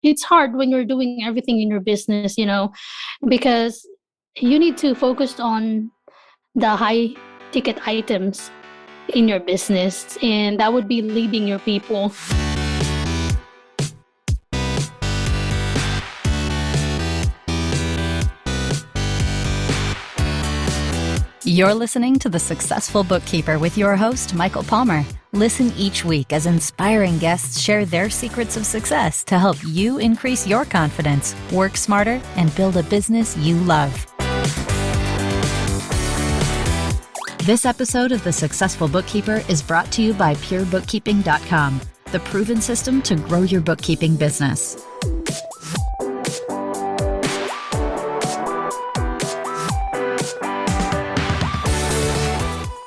it's hard when you're doing everything in your business, because you need to focus on the high ticket items in your business, and that would be leading your people. You're listening to The Successful Bookkeeper with your host, Michael Palmer. Listen each week as inspiring guests share their secrets of success to help you increase your confidence, work smarter, and build a business you love. This episode of The Successful Bookkeeper is brought to you by PureBookkeeping.com, the proven system to grow your bookkeeping business.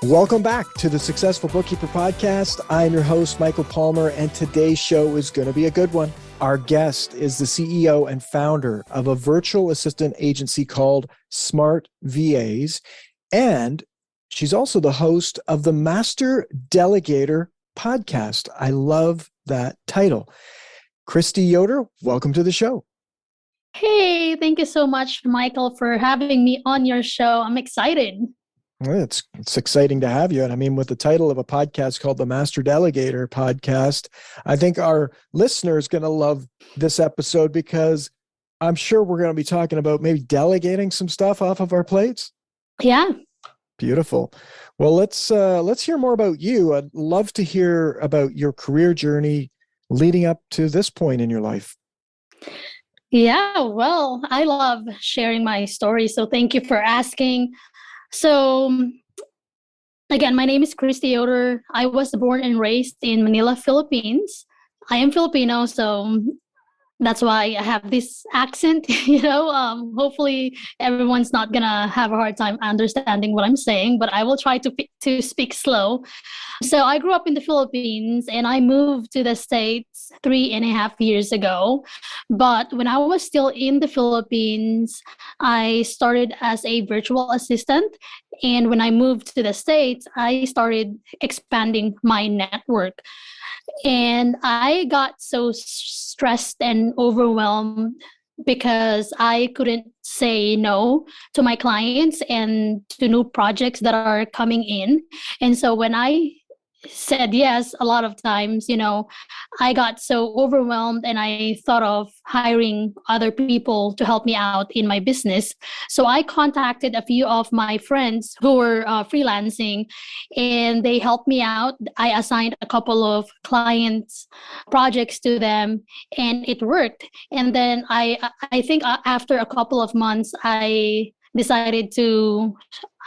Welcome back to the Successful Bookkeeper Podcast. I'm your host, Michael Palmer, and today's show is going to be a good one. Our guest is the CEO and founder of a virtual assistant agency called Smart VAs, and she's also the host of the Master Delegator podcast. I love that title. Kristy Yoder, welcome to the show. Hey, thank you so much, Michael, for having me on your show. I'm excited. Well, it's exciting to have you. And I mean, with the title of a podcast called the Master Delegator Podcast, I think our listeners are going to love this episode because I'm sure we're going to be talking about maybe delegating some stuff off of our plates. Yeah. Beautiful. Well, let's hear more about you. I'd love to hear about your career journey leading up to this point in your life. Yeah, well, I love sharing my story. So thank you for asking. So again, my name is Kristy Yoder. I was born and raised in Manila, Philippines. I am Filipino, so that's why I have this accent, hopefully everyone's not gonna have a hard time understanding what I'm saying, but I will try to speak slow. So I grew up in the Philippines and I moved to the States 3.5 years ago. But when I was still in the Philippines, I started as a virtual assistant. And when I moved to the States, I started expanding my network. And I got so stressed and overwhelmed because I couldn't say no to my clients and to new projects that are coming in. And so when I said yes a lot of times, I got so overwhelmed and I thought of hiring other people to help me out in my business. So I contacted a few of my friends who were freelancing and they helped me out. I assigned a couple of clients projects to them and it worked. And then I think after a couple of months, I decided to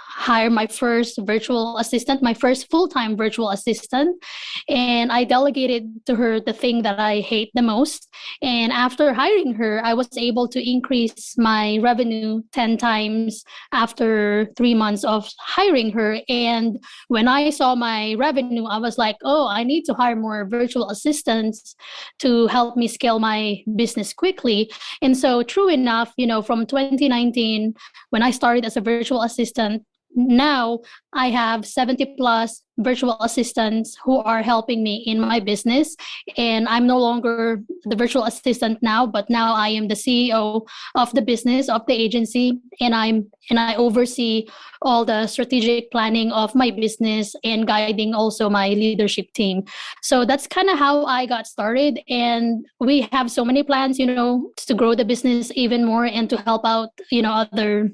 hire my first virtual assistant, my first full-time virtual assistant. And I delegated to her the thing that I hate the most. And after hiring her, I was able to increase my revenue 10 times after 3 months of hiring her. And when I saw my revenue, I was like, oh, I need to hire more virtual assistants to help me scale my business quickly. And so true enough, from 2019, when I started as a virtual assistant, now I have 70 plus virtual assistants who are helping me in my business. And I'm no longer the virtual assistant now, but now I am the CEO of the business, of the agency. And I oversee all the strategic planning of my business and guiding also my leadership team. So that's kind of how I got started. And we have so many plans, to grow the business even more and to help out, other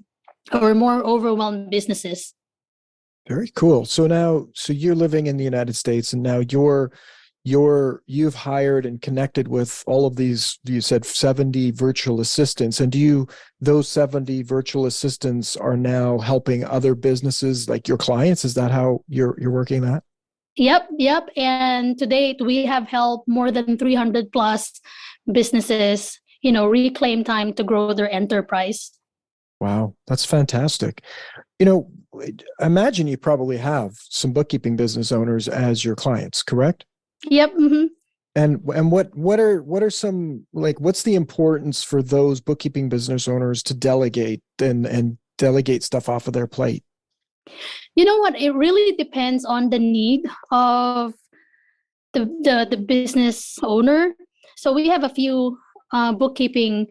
or more overwhelmed businesses. Very cool. So you're living in the United States and now you've hired and connected with all of these, you said 70 virtual assistants. And those 70 virtual assistants are now helping other businesses like your clients? Is that how you're working that? Yep. And to date, we have helped more than 300 plus businesses, reclaim time to grow their enterprise. Wow, that's fantastic. I imagine you probably have some bookkeeping business owners as your clients, correct? Yep. Mm-hmm. And what are some, like, what's the importance for those bookkeeping business owners to delegate and delegate stuff off of their plate? You know what? It really depends on the need of the business owner. So we have a few bookkeeping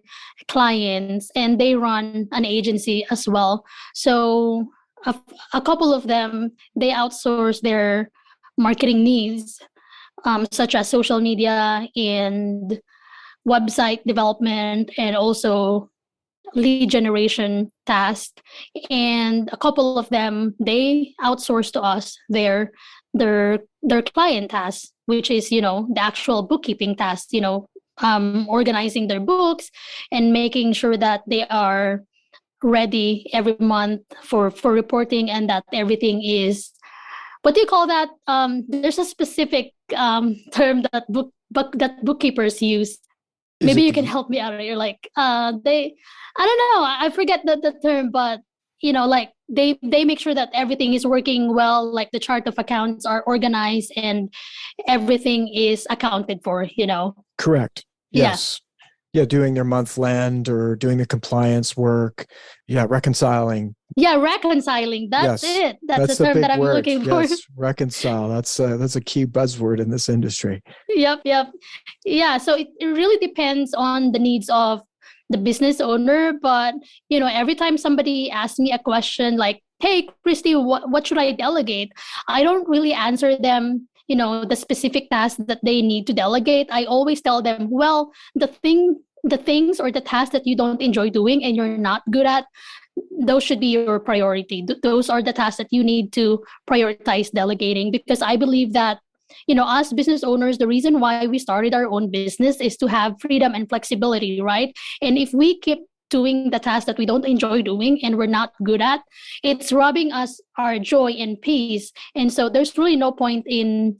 clients, and they run an agency as well. So a couple of them, they outsource their marketing needs, such as social media and website development, and also lead generation task. And a couple of them, they outsource to us their client tasks, which is, the actual bookkeeping tasks, organizing their books and making sure that they are ready every month for reporting, and that everything is, what do you call that? There's a specific term that that bookkeepers use. Is Maybe it you can help me out. You're like, they, I don't know, I forget the term, but like they make sure that everything is working well, like the chart of accounts are organized and everything is accounted for. correct? Yeah. Yes. Yeah, doing their month end or doing the compliance work. Yeah, reconciling. Yeah, reconciling. That's Yes, it. That's the that's the term big that I'm word. looking for. Yes, reconcile. That's a key buzzword in this industry. Yep. Yeah, so it really depends on the needs of the business owner. But, every time somebody asks me a question like, hey, Kristy, what should I delegate? I don't really answer them, the specific tasks that they need to delegate. I always tell them, well, the things or the tasks that you don't enjoy doing and you're not good at, those should be your priority. Those are the tasks that you need to prioritize delegating, because I believe that, us business owners, the reason why we started our own business is to have freedom and flexibility, right? And if we keep doing the tasks that we don't enjoy doing and we're not good at, it's robbing us our joy and peace. And so there's really no point in,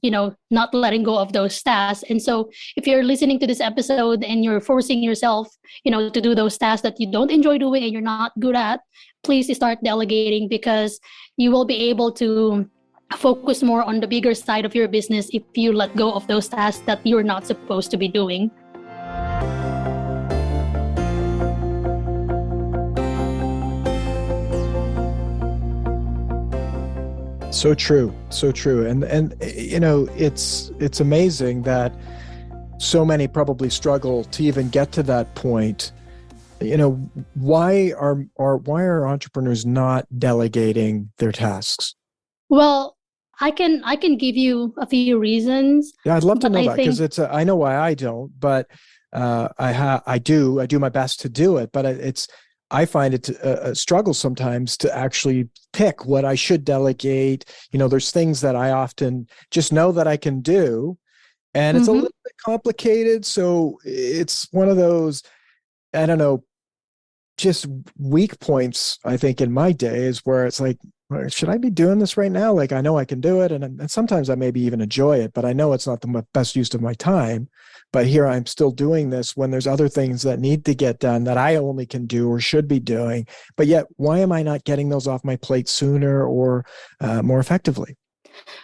not letting go of those tasks. And so if you're listening to this episode and you're forcing yourself, to do those tasks that you don't enjoy doing and you're not good at, please start delegating, because you will be able to focus more on the bigger side of your business if you let go of those tasks that you're not supposed to be doing. So true. So true. And it's amazing that so many probably struggle to even get to that point. Why are entrepreneurs not delegating their tasks? Well, I can give you a few reasons. Yeah, I'd love to but know I that, because think I know why I don't, but I do my best to do it, but I find it a struggle sometimes to actually pick what I should delegate. There's things that I often just know that I can do, and it's a little bit complicated. So it's one of those, I don't know, just weak points, I think, in my day, is where it's like, should I be doing this right now? Like, I know I can do it. And sometimes I maybe even enjoy it, but I know it's not the best use of my time. But here I'm still doing this when there's other things that need to get done that I only can do or should be doing. But yet, why am I not getting those off my plate sooner or more effectively?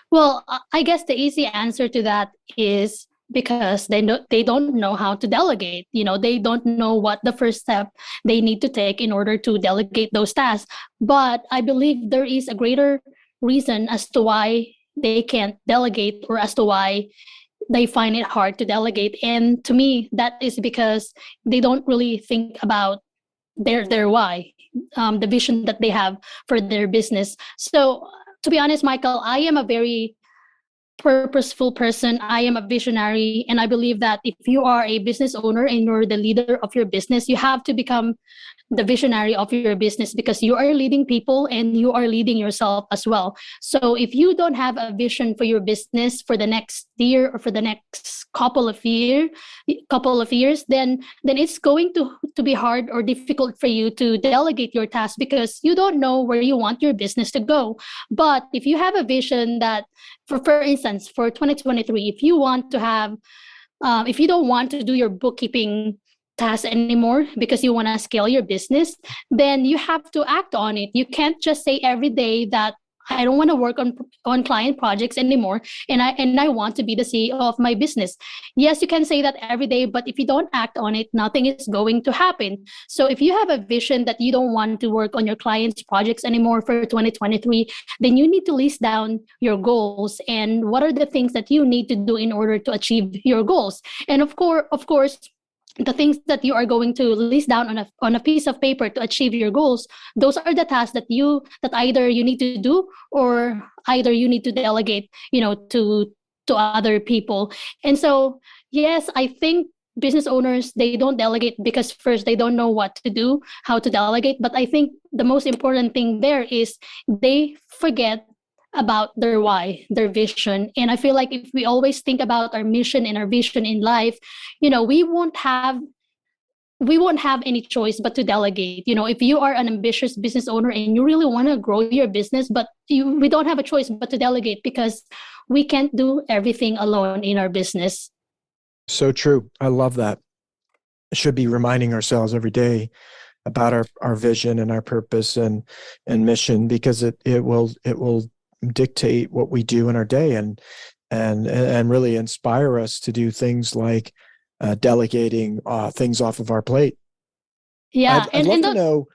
Well, I guess the easy answer to that is because they don't know how to delegate. They don't know what the first step they need to take in order to delegate those tasks. But I believe there is a greater reason as to why they can't delegate, or as to why they find it hard to delegate. And to me, that is because they don't really think about their why, the vision that they have for their business. So to be honest, Michael, I am a very purposeful person. I am a visionary. And I believe that if you are a business owner and you're the leader of your business, you have to become the visionary of your business, because you are leading people and you are leading yourself as well. So if you don't have a vision for your business for the next year or for the next couple of years, then it's going to be hard or difficult for you to delegate your tasks, because you don't know where you want your business to go. But if you have a vision that, for instance, for 2023, if you want to have if you don't want to do your bookkeeping task anymore because you want to scale your business, then you have to act on it. You can't just say every day that I don't want to work on client projects anymore, and I want to be the CEO of my business. Yes, you can say that every day, but if you don't act on it, nothing is going to happen. So if you have a vision that you don't want to work on your clients' projects anymore for 2023, then you need to list down your goals and what are the things that you need to do in order to achieve your goals. And of course, the things that you are going to list down on a piece of paper to achieve your goals, those are the tasks that either you need to do, or either you need to delegate, to other people. And so, yes, I think business owners, they don't delegate because first they don't know what to do, how to delegate. But I think the most important thing there is they forget about their why, their vision. And I feel like if we always think about our mission and our vision in life, we won't have any choice but to delegate. If you are an ambitious business owner and you really want to grow your business, but we don't have a choice but to delegate, because we can't do everything alone in our business. So true. I love that. Should be reminding ourselves every day about our vision and our purpose and mission, because it will dictate what we do in our day, and really inspire us to do things like delegating things off of our plate. Yeah. I'd love to know,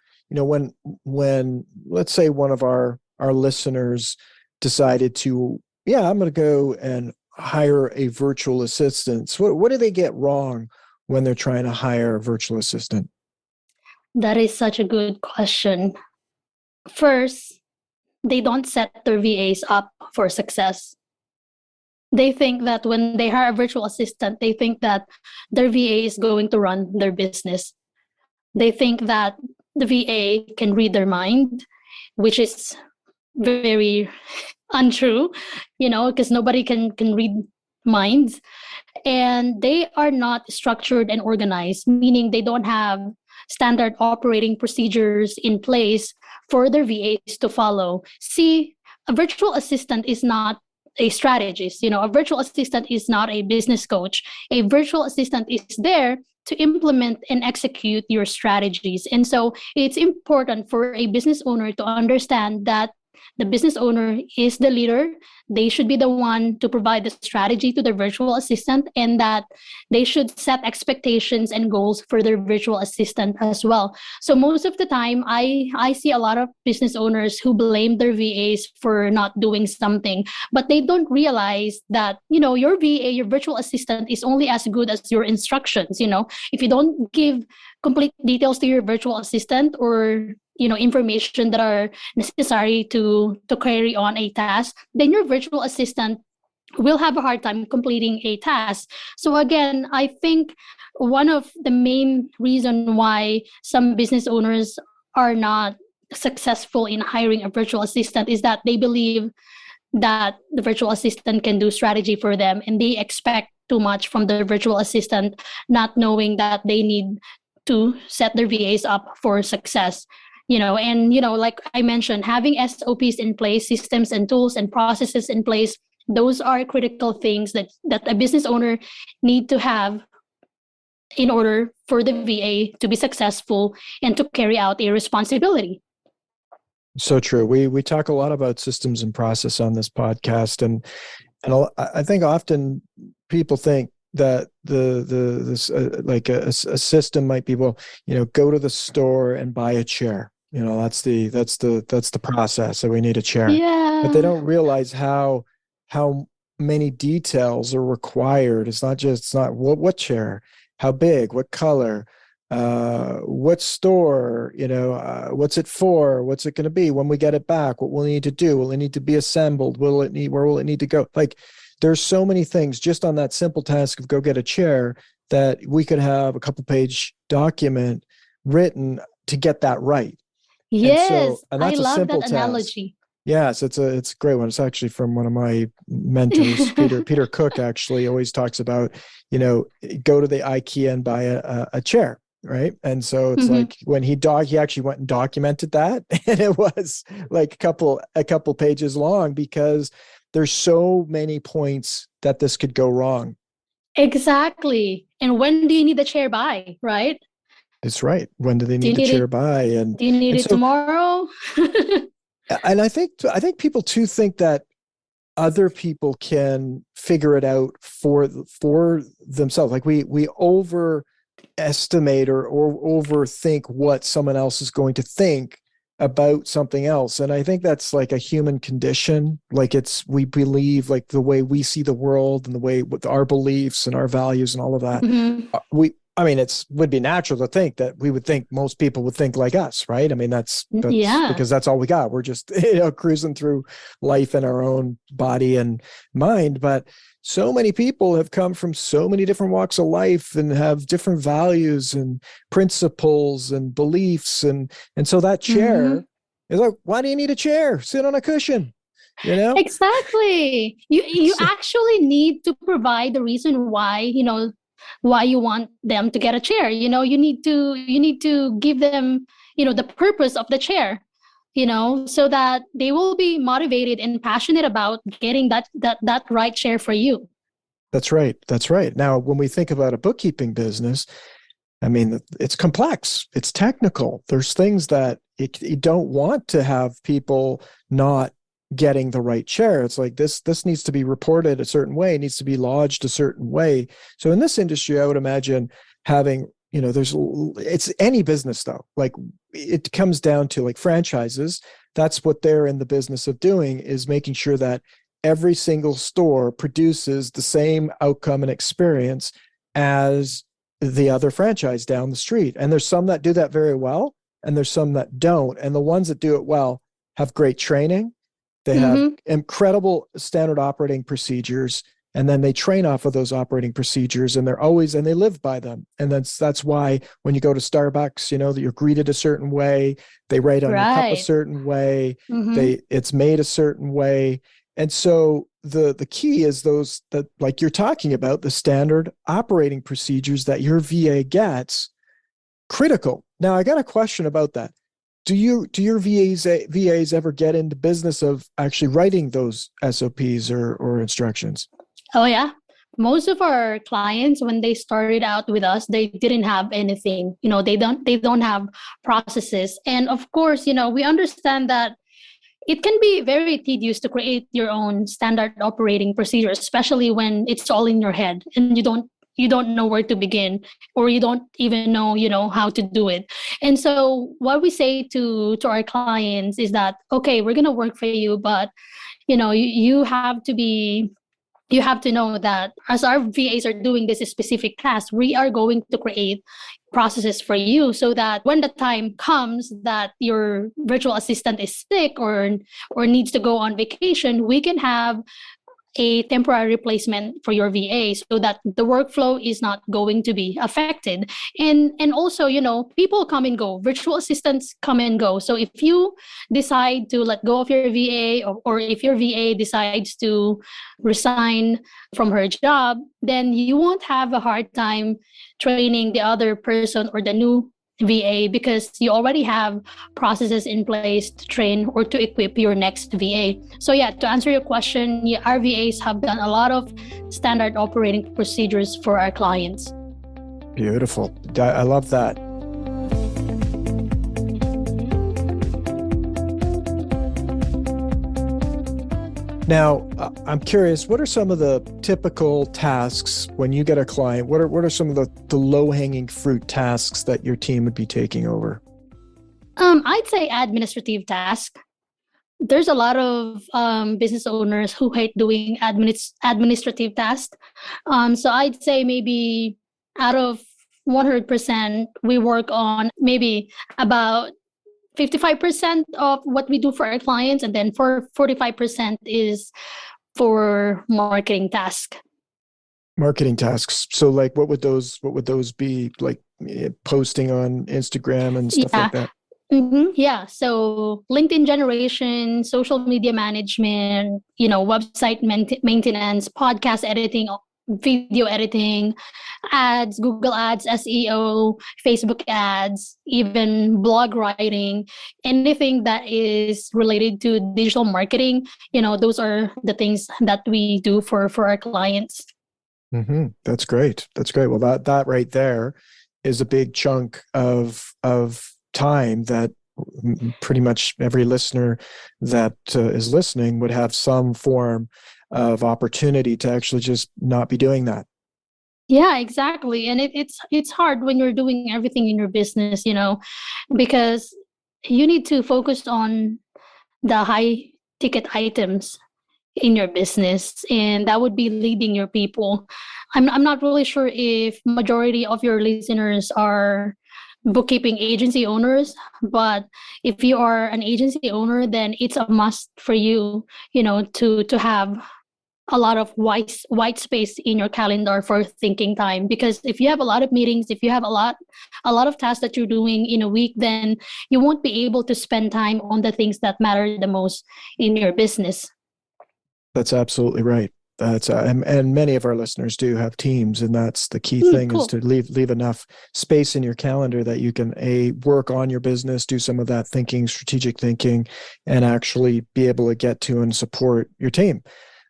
when let's say one of our listeners decided to, I'm going to go and hire a virtual assistant. What do they get wrong when they're trying to hire a virtual assistant? That is such a good question. First, they don't set their VAs up for success. They think that when they hire a virtual assistant, they think that their VA is going to run their business. They think that the VA can read their mind, which is very untrue, because nobody can read minds. And they are not structured and organized, meaning they don't have standard operating procedures in place for their VAs to follow. See, a virtual assistant is not a strategist. A virtual assistant is not a business coach. A virtual assistant is there to implement and execute your strategies. And so it's important for a business owner to understand that the business owner is the leader. They should be the one to provide the strategy to their virtual assistant, and that they should set expectations and goals for their virtual assistant as well. So most of the time, I see a lot of business owners who blame their VAs for not doing something, but they don't realize that, your VA, your virtual assistant, is only as good as your instructions. If you don't give complete details to your virtual assistant, or information that are necessary to carry on a task, then your virtual assistant will have a hard time completing a task. So again, I think one of the main reason why some business owners are not successful in hiring a virtual assistant is that they believe that the virtual assistant can do strategy for them, and they expect too much from the virtual assistant, not knowing that they need to set their VAs up for success. Like I mentioned, having SOPs in place, systems and tools and processes in place, those are critical things that a business owner need to have in order for the VA to be successful and to carry out a responsibility. So true. We talk a lot about systems and process on this podcast, and I think often people think that a system might be, well, go to the store and buy a chair. That's the process. So we need a chair. Yeah. But they don't realize how many details are required. It's not what chair, how big, what color, what store, what's it for, what's it going to be when we get it back, what will it need to do, will it need to be assembled, where will it need to go? Like, there's so many things just on that simple task of go get a chair that we could have a couple page document written to get that right. Yes, and that's I love simple that analogy. Yes, it's a great one. It's actually from one of my mentors, Peter Cook. Actually, always talks about, go to the IKEA and buy a chair, right? And so it's like when he actually went and documented that, and it was like a couple pages long, because there's so many points that this could go wrong. Exactly. And when do you need the chair by, right? It's right. When do they need the chair by? And do you need it tomorrow? And I think people too think that other people can figure it out for themselves. Like we overestimate or overthink what someone else is going to think about something else. And I think that's like a human condition. Like we believe, like the way we see the world and the way with our beliefs and our values and all of that, I mean, would be natural to think that we would think most people would think like us, right? I mean, that's Yeah. because that's all we got. We're just cruising through life in our own body and mind. But so many people have come from so many different walks of life and have different values and principles and beliefs, and so that chair is like, why do you need a chair? Sit on a cushion. Exactly. You actually need to provide the reason why, why you want them to get a chair. You need to give them, the purpose of the chair, so that they will be motivated and passionate about getting that right chair for you. That's right. That's right. Now, when we think about a bookkeeping business, I mean, it's complex. It's technical. There's things that you don't want to have people not getting the right chair. It's like this needs to be reported a certain way, it needs to be lodged a certain way. So in this industry, I would imagine having, it's any business though. Like it comes down to like franchises. That's what they're in the business of doing, is making sure that every single store produces the same outcome and experience as the other franchise down the street. And there's some that do that very well, and there's some that don't. And the ones that do it well have great training. They have incredible standard operating procedures, and then they train off of those operating procedures, and they live by them. And that's why when you go to Starbucks, that you're greeted a certain way, they write on your cup a certain way, it's made a certain way. And so the key is those that, like you're talking about, the standard operating procedures that your VA gets, critical. Now, I got a question about that. Do your VAs ever get into business of actually writing those SOPs or instructions? Oh yeah. Most of our clients, when they started out with us, they didn't have anything. They don't have processes. And of course, we understand that it can be very tedious to create your own standard operating procedures, especially when it's all in your head and you don't know where to begin, or you don't even know, how to do it. And so what we say to our clients is that, okay, we're going to work for you, but, you have to know that as our VAs are doing this specific task, we are going to create processes for you so that when the time comes that your virtual assistant is sick or needs to go on vacation, we can have a temporary replacement for your VA so that the workflow is not going to be affected. And also, people come and go, virtual assistants come and go. So if you decide to let go of your VA, or if your VA decides to resign from her job, then you won't have a hard time training the other person or the new VA, because you already have processes in place to train or to equip your next VA. So yeah, to answer your question, our VAs have done a lot of standard operating procedures for our clients. Beautiful. I love that. Now, I'm curious, what are some of the typical tasks when you get a client? What are some of the low-hanging fruit tasks that your team would be taking over? I'd say administrative tasks. There's a lot of business owners who hate doing administrative tasks. So I'd say maybe out of 100%, we work on maybe about 55% of what we do for our clients, and then for 45% is for marketing tasks. Marketing tasks. So like what would those be, like posting on Instagram and stuff like that? Yeah. So LinkedIn generation, social media management, website maintenance, podcast editing, video editing, ads, Google ads, SEO, Facebook ads, even blog writing, anything that is related to digital marketing. Those are the things that we do for our clients. That's great. That's great. Well, that right there is a big chunk of time that pretty much every listener that is listening would have some form of opportunity to actually just not be doing that. Yeah, exactly. And it's hard when you're doing everything in your business, because you need to focus on the high ticket items. in your business, and that would be leading your people. I'm not really sure if majority of your listeners are bookkeeping agency owners, but if you are an agency owner, then it's a must for you, to have a lot of white space in your calendar for thinking time. Because if you have a lot of meetings, if you have a lot of tasks that you're doing in a week, then you won't be able to spend time on the things that matter the most in your business. That's absolutely right. That's and many of our listeners do have teams, and that's the key thing Cool. is to leave enough space in your calendar that you can work on your business, do some of that thinking, strategic thinking, and actually be able to get to and support your team.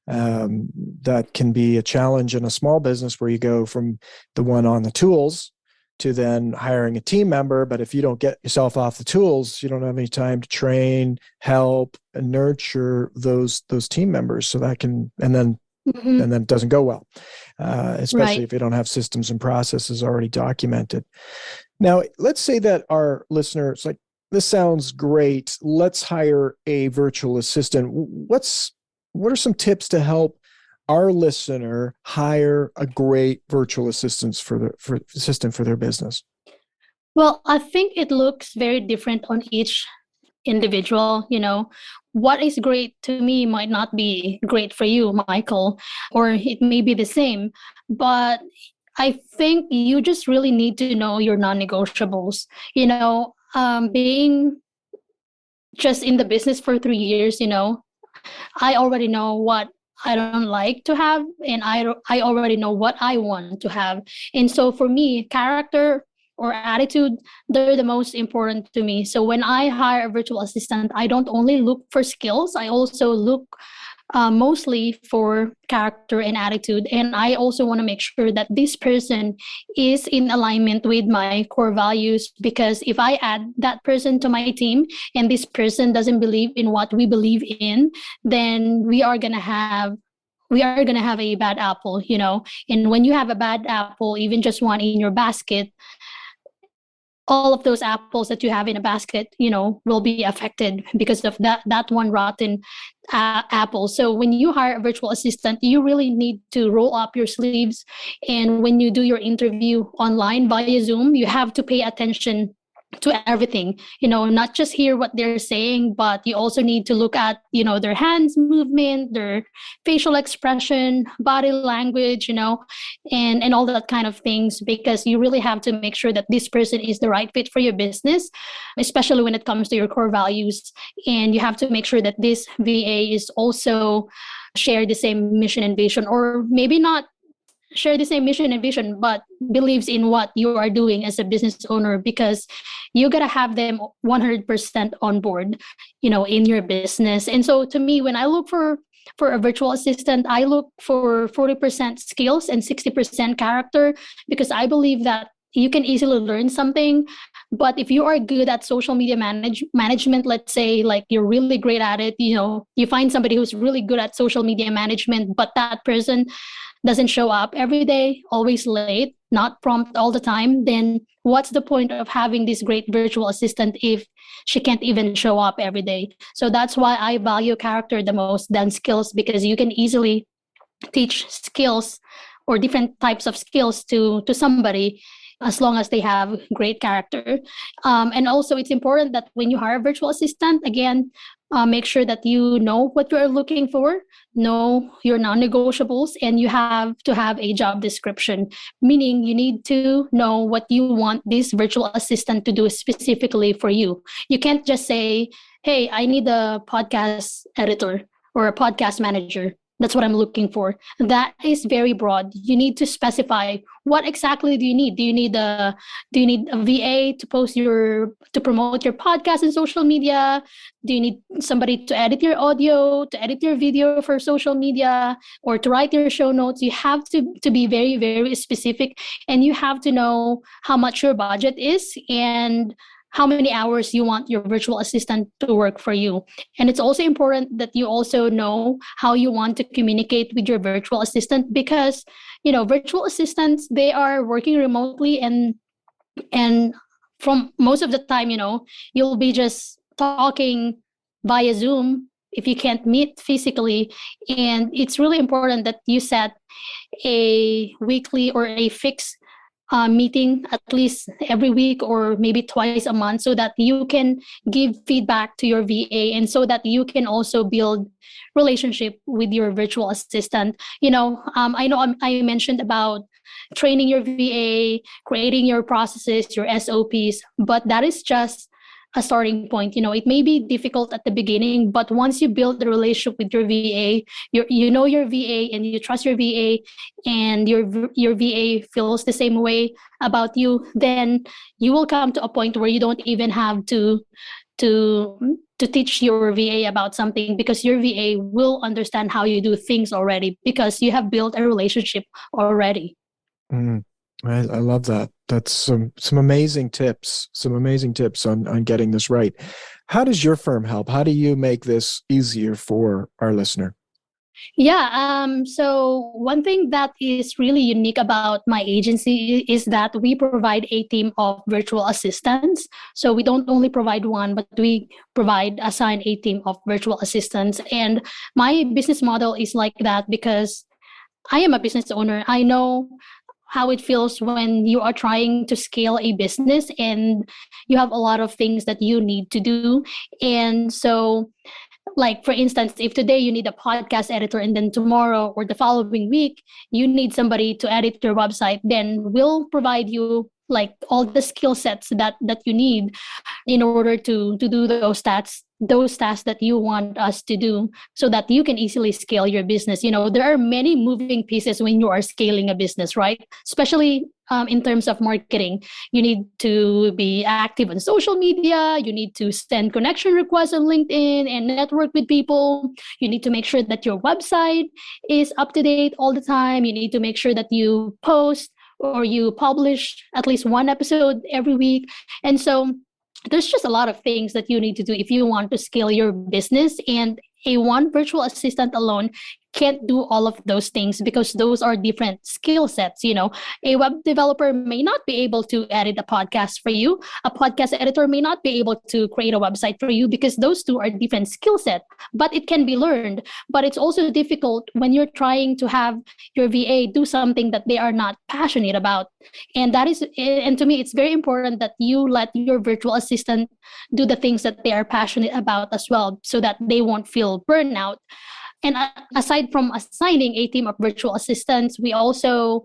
That can be a challenge in a small business where you go from the one on the tools to then hiring a team member. But if you don't get yourself off the tools, you don't have any time to train, help, and nurture those team members. So that can, and then it doesn't go well, especially if you don't have systems and processes already documented. Now, let's say that our listeners like, this sounds great. Let's hire a virtual assistant. What are some tips to help our listener hire a great virtual assistant for their business? Well, I think it looks very different on each individual. What is great to me might not be great for you, Michael, or it may be the same. But I think you just really need to know your non-negotiables. Being just in the business for 3 years, I already know what I don't like to have, and I already know what I want to have. And so for me, character or attitude, they're the most important to me. So when I hire a virtual assistant, I don't only look for skills, I also look mostly for character and attitude. And I also want to make sure that this person is in alignment with my core values, because if I add that person to my team and this person doesn't believe in what we believe in, then we are going to have a bad apple. And when you have a bad apple, even just one in your basket, all of those apples that you have in a basket, will be affected because of that one rotten apple. So when you hire a virtual assistant, you really need to roll up your sleeves. And when you do your interview online via Zoom, you have to pay attention to everything, not just hear what they're saying, but you also need to look at, their hands movement, their facial expression, body language, and all that kind of things, because you really have to make sure that this person is the right fit for your business, especially when it comes to your core values. And you have to make sure that this VA is also share the same mission and vision, or maybe not share the same mission and vision, but believes in what you are doing as a business owner, because you got to have them 100% on board, in your business. And so to me, when I look for a virtual assistant, I look for 40% skills and 60% character, because I believe that you can easily learn something. But if you are good at social media management, let's say like you're really great at it, you find somebody who's really good at social media management, but that person doesn't show up every day, always late, not prompt all the time, then what's the point of having this great virtual assistant if she can't even show up every day? So that's why I value character the most than skills, because you can easily teach skills or different types of skills to somebody as long as they have great character. And also it's important that when you hire a virtual assistant, again, make sure that you know what you're looking for, know your non-negotiables, and you have to have a job description, meaning you need to know what you want this virtual assistant to do specifically for you. You can't just say, hey, I need a podcast editor or a podcast manager. That's what I'm looking for. That is very broad. You need to specify what exactly do you need. Do you need a VA to promote your podcast in social media? Do you need somebody to edit your audio, to edit your video for social media, or to write your show notes? You have to be very, very specific, and you have to know how much your budget is and how many hours you want your virtual assistant to work for you. And it's also important that you also know how you want to communicate with your virtual assistant, because, virtual assistants, they are working remotely, and from most of the time, you'll be just talking via Zoom if you can't meet physically. And it's really important that you set a weekly or a fixed meeting at least every week or maybe twice a month, so that you can give feedback to your VA, and so that you can also build relationship with your virtual assistant. I know I mentioned about training your VA, creating your processes, your SOPs, but that is just a starting point. It may be difficult at the beginning, but once you build the relationship with your VA, you know your VA and you trust your VA, and your VA feels the same way about you, then you will come to a point where you don't even have to teach your VA about something, because your VA will understand how you do things already, because you have built a relationship already. Mm, I love that. That's some amazing tips, on getting this right. How does your firm help? How do you make this easier for our listener? Yeah. So one thing that is really unique about my agency is that we provide a team of virtual assistants. So we don't only provide one, but we assign a team of virtual assistants. And my business model is like that because I am a business owner. I know how it feels when you are trying to scale a business and you have a lot of things that you need to do. And so, like, for instance, if today you need a podcast editor, and then tomorrow or the following week you need somebody to edit your website, then we'll provide you like all the skill sets that you need in order to do those tasks that you want us to do, so that you can easily scale your business. There are many moving pieces when you are scaling a business, right? Especially in terms of marketing. You need to be active on social media. You need to send connection requests on LinkedIn and network with people. You need to make sure that your website is up to date all the time. You need to make sure that you post or you publish at least one episode every week. And so there's just a lot of things that you need to do if you want to scale your business. And a one virtual assistant alone can't do all of those things, because those are different skill sets. A web developer may not be able to edit a podcast for you. A podcast editor may not be able to create a website for you, because those two are different skill set, but it can be learned. But it's also difficult when you're trying to have your VA do something that they are not passionate about. And to me, it's very important that you let your virtual assistant do the things that they are passionate about as well, so that they won't feel burnout. And aside from assigning a team of virtual assistants, we also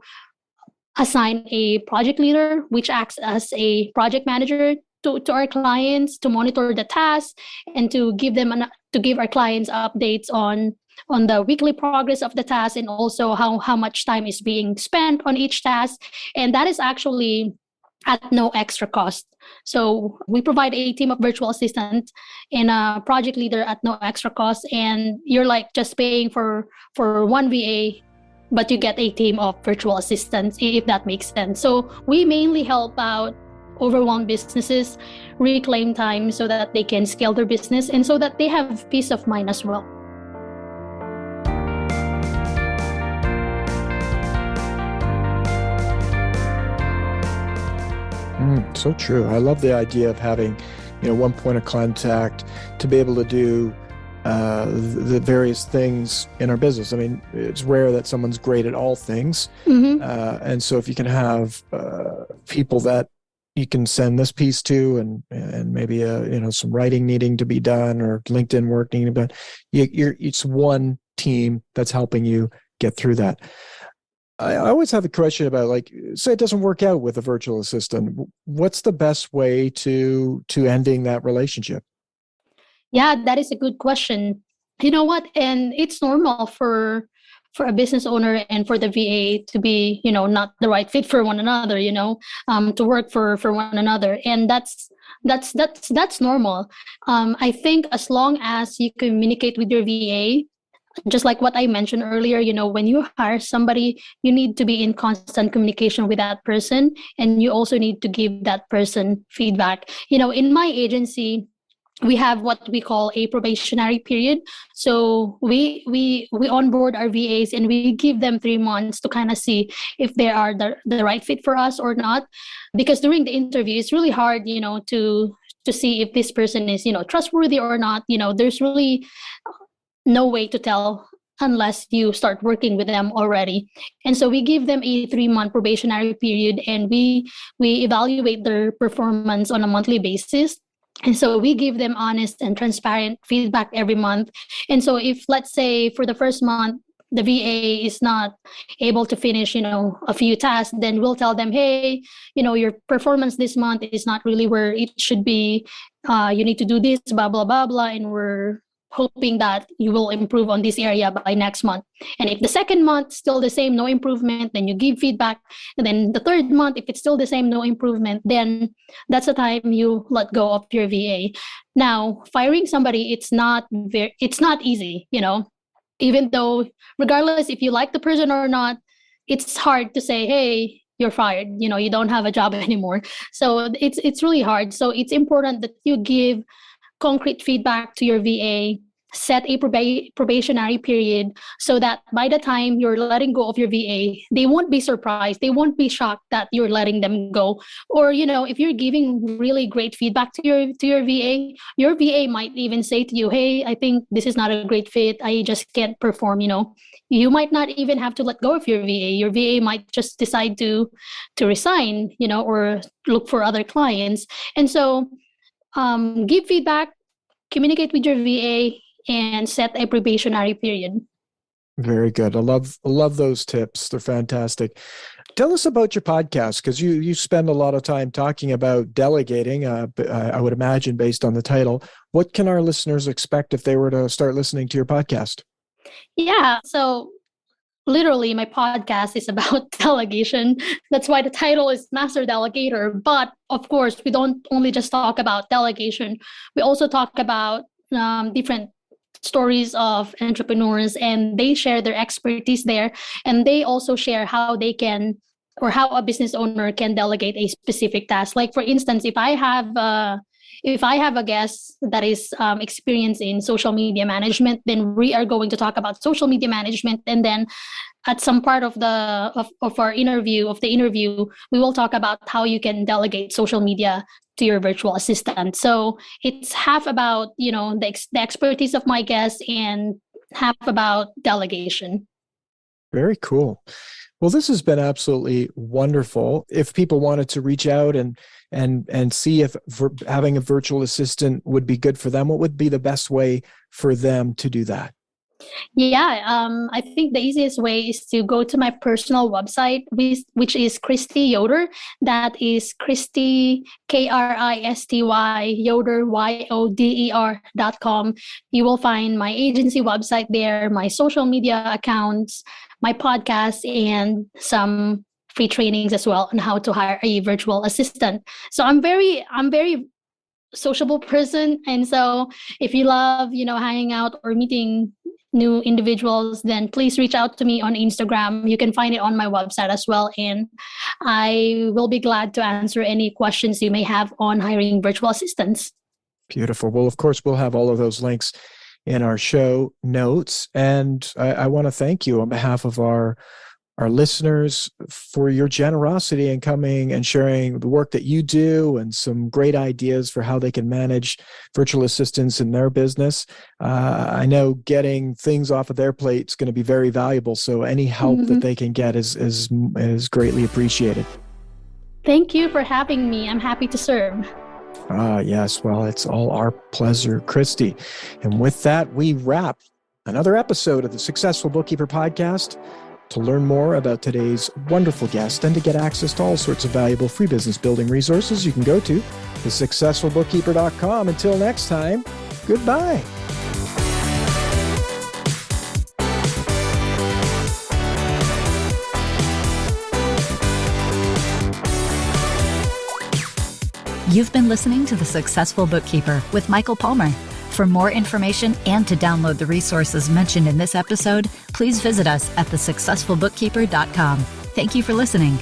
assign a project leader, which acts as a project manager to our clients, to monitor the tasks and to give our clients updates on the weekly progress of the task, and also how much time is being spent on each task. And that is actually at no extra cost. So we provide a team of virtual assistants and a project leader at no extra cost, and you're like just paying for one VA, but you get a team of virtual assistants, if that makes sense. So we mainly help out overwhelmed businesses reclaim time so that they can scale their business and so that they have peace of mind as well. So true. I love the idea of having, one point of contact to be able to do the various things in our business. I mean, it's rare that someone's great at all things. Mm-hmm. And so if you can have people that you can send this piece to, and maybe some writing needing to be done or LinkedIn work needing to be done, it's one team that's helping you get through that. I always have a question about, like, say it doesn't work out with a virtual assistant. What's the best way to ending that relationship? Yeah, that is a good question. You know what? And it's normal for a business owner and for the VA to be, not the right fit for one another, to work for one another. And that's normal. I think as long as you communicate with your VA, just like what I mentioned earlier, when you hire somebody, you need to be in constant communication with that person, and you also need to give that person feedback. In my agency, we have what we call a probationary period. So we onboard our VAs and we give them 3 months to kind of see if they are the right fit for us or not. Because during the interview, it's really hard, to to see if this person is, trustworthy or not. There's really no way to tell unless you start working with them already. And so we give them a 3-month probationary period, and we evaluate their performance on a monthly basis. And so we give them honest and transparent feedback every month. And so if, let's say, for the first month, the VA is not able to finish, a few tasks, then we'll tell them, hey, your performance this month is not really where it should be. You need to do this, blah, blah, blah, blah. And we're hoping that you will improve on this area by next month. And if the second month still the same, no improvement, then you give feedback. And then the third month, if it's still the same, no improvement, then that's the time you let go of your VA. Now, firing somebody, it's not easy, even though regardless if you like the person or not, it's hard to say, hey, you're fired, you don't have a job anymore. So it's really hard. So it's important that you give concrete feedback to your VA, set a probationary period, so that by the time you're letting go of your VA, they won't be surprised. They won't be shocked that you're letting them go. Or, if you're giving really great feedback to your VA, your VA might even say to you, hey, I think this is not a great fit. I just can't perform, You might not even have to let go of your VA. Your VA might just decide to resign, or look for other clients. And so give feedback, communicate with your VA, and set a probationary period. Very good. I love those tips. They're fantastic. Tell us about your podcast, because you spend a lot of time talking about delegating, I would imagine, based on the title. What can our listeners expect if they were to start listening to your podcast? Yeah. So literally, my podcast is about delegation. That's why the title is Master Delegator. But of course, we don't only just talk about delegation. We also talk about different stories of entrepreneurs, and they share their expertise there. And they also share how they can, or how a business owner can delegate a specific task. Like, for instance, if I have a guest that is experienced in social media management, then we are going to talk about social media management. And then at some part of our interview, we will talk about how you can delegate social media to your virtual assistant. So it's half about, the expertise of my guest and half about delegation. Very cool. Well, this has been absolutely wonderful. If people wanted to reach out and see if having a virtual assistant would be good for them, what would be the best way for them to do that? Yeah, I think the easiest way is to go to my personal website, which is Kristy Yoder. That is Kristy, Kristy, Yoder, YODER.com. You will find my agency website there, my social media accounts, my podcast, and some free trainings as well on how to hire a virtual assistant. So I'm very sociable person. And so if you love, hanging out or meeting new individuals, then please reach out to me on Instagram. You can find it on my website as well. And I will be glad to answer any questions you may have on hiring virtual assistants. Beautiful. Well, of course, we'll have all of those links in our show notes. And I want to thank you on behalf of our listeners for your generosity in coming and sharing the work that you do and some great ideas for how they can manage virtual assistants in their business. I know getting things off of their plate is going to be very valuable. So any help that they can get is greatly appreciated. Thank you for having me. I'm happy to serve. Yes. Well, it's all our pleasure, Kristy. And with that, we wrap another episode of the Successful Bookkeeper Podcast. To learn more about today's wonderful guest and to get access to all sorts of valuable free business building resources, you can go to thesuccessfulbookkeeper.com. Until next time, goodbye. You've been listening to The Successful Bookkeeper with Michael Palmer. For more information and to download the resources mentioned in this episode, please visit us at thesuccessfulbookkeeper.com. Thank you for listening.